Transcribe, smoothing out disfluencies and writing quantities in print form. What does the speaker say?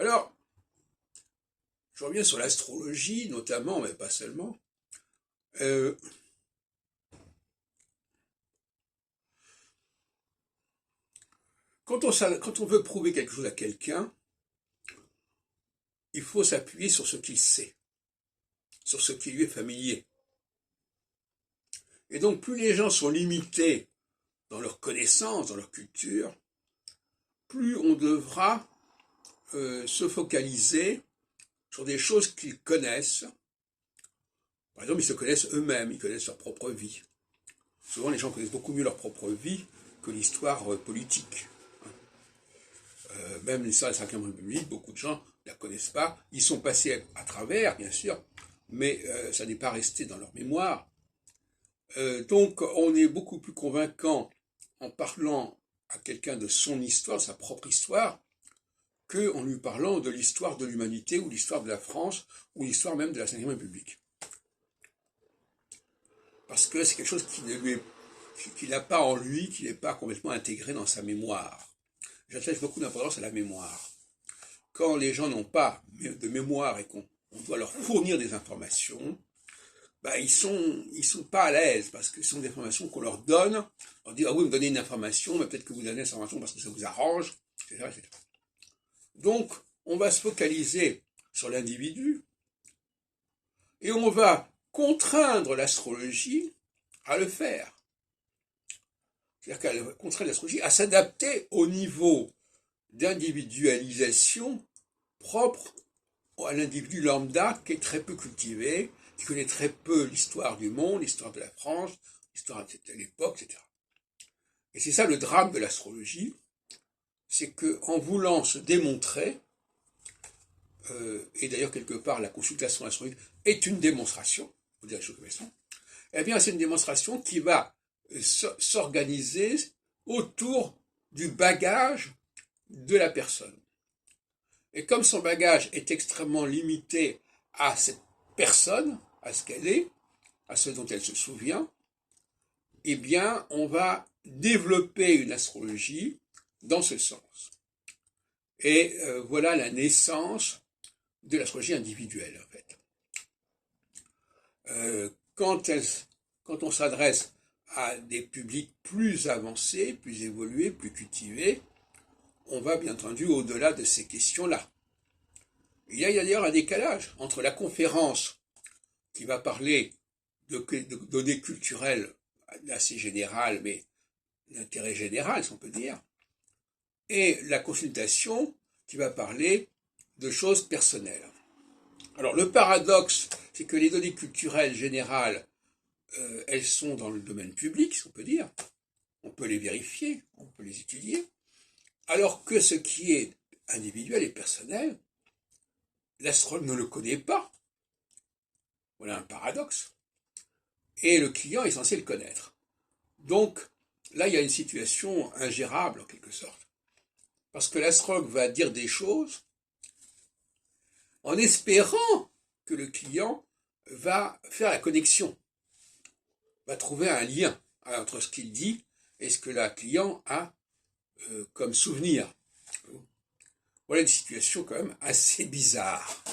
Alors, je reviens sur l'astrologie, notamment, mais pas seulement. Euh, quand on veut prouver quelque chose à quelqu'un, il faut s'appuyer sur ce qu'il sait, sur ce qui lui est familier. Et donc, plus les gens sont limités dans leur connaissance, dans leur culture, plus on devra se focaliser sur des choses qu'ils connaissent. Par exemple, ils se connaissent eux-mêmes, ils connaissent leur propre vie. Souvent, les gens connaissent beaucoup mieux leur propre vie que l'histoire politique. Même l'histoire de la Ve République, beaucoup de gens ne la connaissent pas. Ils sont passés à travers, bien sûr, mais ça n'est pas resté dans leur mémoire. Donc, on est beaucoup plus convaincant en parlant à quelqu'un de son histoire, de sa propre histoire, qu'en lui parlant de l'histoire de l'humanité ou l'histoire de la France ou l'histoire même de la Ve République. Parce que c'est quelque chose qu'il n'a pas en lui, qui n'est pas complètement intégré dans sa mémoire. J'attache beaucoup d'importance à la mémoire. Quand les gens n'ont pas de mémoire et qu'on doit leur fournir des informations, bah, ils sont pas à l'aise parce que ce sont des informations qu'on leur donne. On dit, ah oui, vous me donnez une information, mais peut-être que vous donnez cette information parce que ça vous arrange, etc., etc. Donc, on va se focaliser sur l'individu et on va contraindre l'astrologie à le faire. C'est-à-dire qu'elle va contraindre l'astrologie à s'adapter au niveau d'individualisation propre à l'individu lambda qui est très peu cultivé, qui connaît très peu l'histoire du monde, l'histoire de la France, l'histoire de l'époque, etc. Et c'est ça le drame de l'astrologie, c'est qu'en voulant se démontrer, et d'ailleurs quelque part la consultation astrologique est une démonstration, pour dire les choses comme elles sont, eh bien c'est une démonstration qui va s'organiser autour du bagage de la personne. Et comme son bagage est extrêmement limité à cette personne, à ce qu'elle est, à ce dont elle se souvient, eh bien, on va développer une astrologie dans ce sens. Et voilà la naissance de l'astrologie individuelle, en fait. Quand on s'adresse à des publics plus avancés, plus évolués, plus cultivés, on va bien entendu au-delà de ces questions-là. Il y a d'ailleurs un décalage entre la conférence qui va parler de données culturelles assez générales, mais d'intérêt général, si on peut dire, et la consultation qui va parler de choses personnelles. Alors le paradoxe, c'est que les données culturelles générales, elles sont dans le domaine public, si on peut dire, on peut les vérifier, on peut les étudier, alors que ce qui est individuel et personnel, l'astrologue ne le connaît pas. Voilà un paradoxe. Et le client est censé le connaître. Donc, là, il y a une situation ingérable, en quelque sorte. Parce que l'astrologue va dire des choses en espérant que le client va faire la connexion, va trouver un lien entre ce qu'il dit et ce que le client a comme souvenir. Voilà une situation quand même assez bizarre.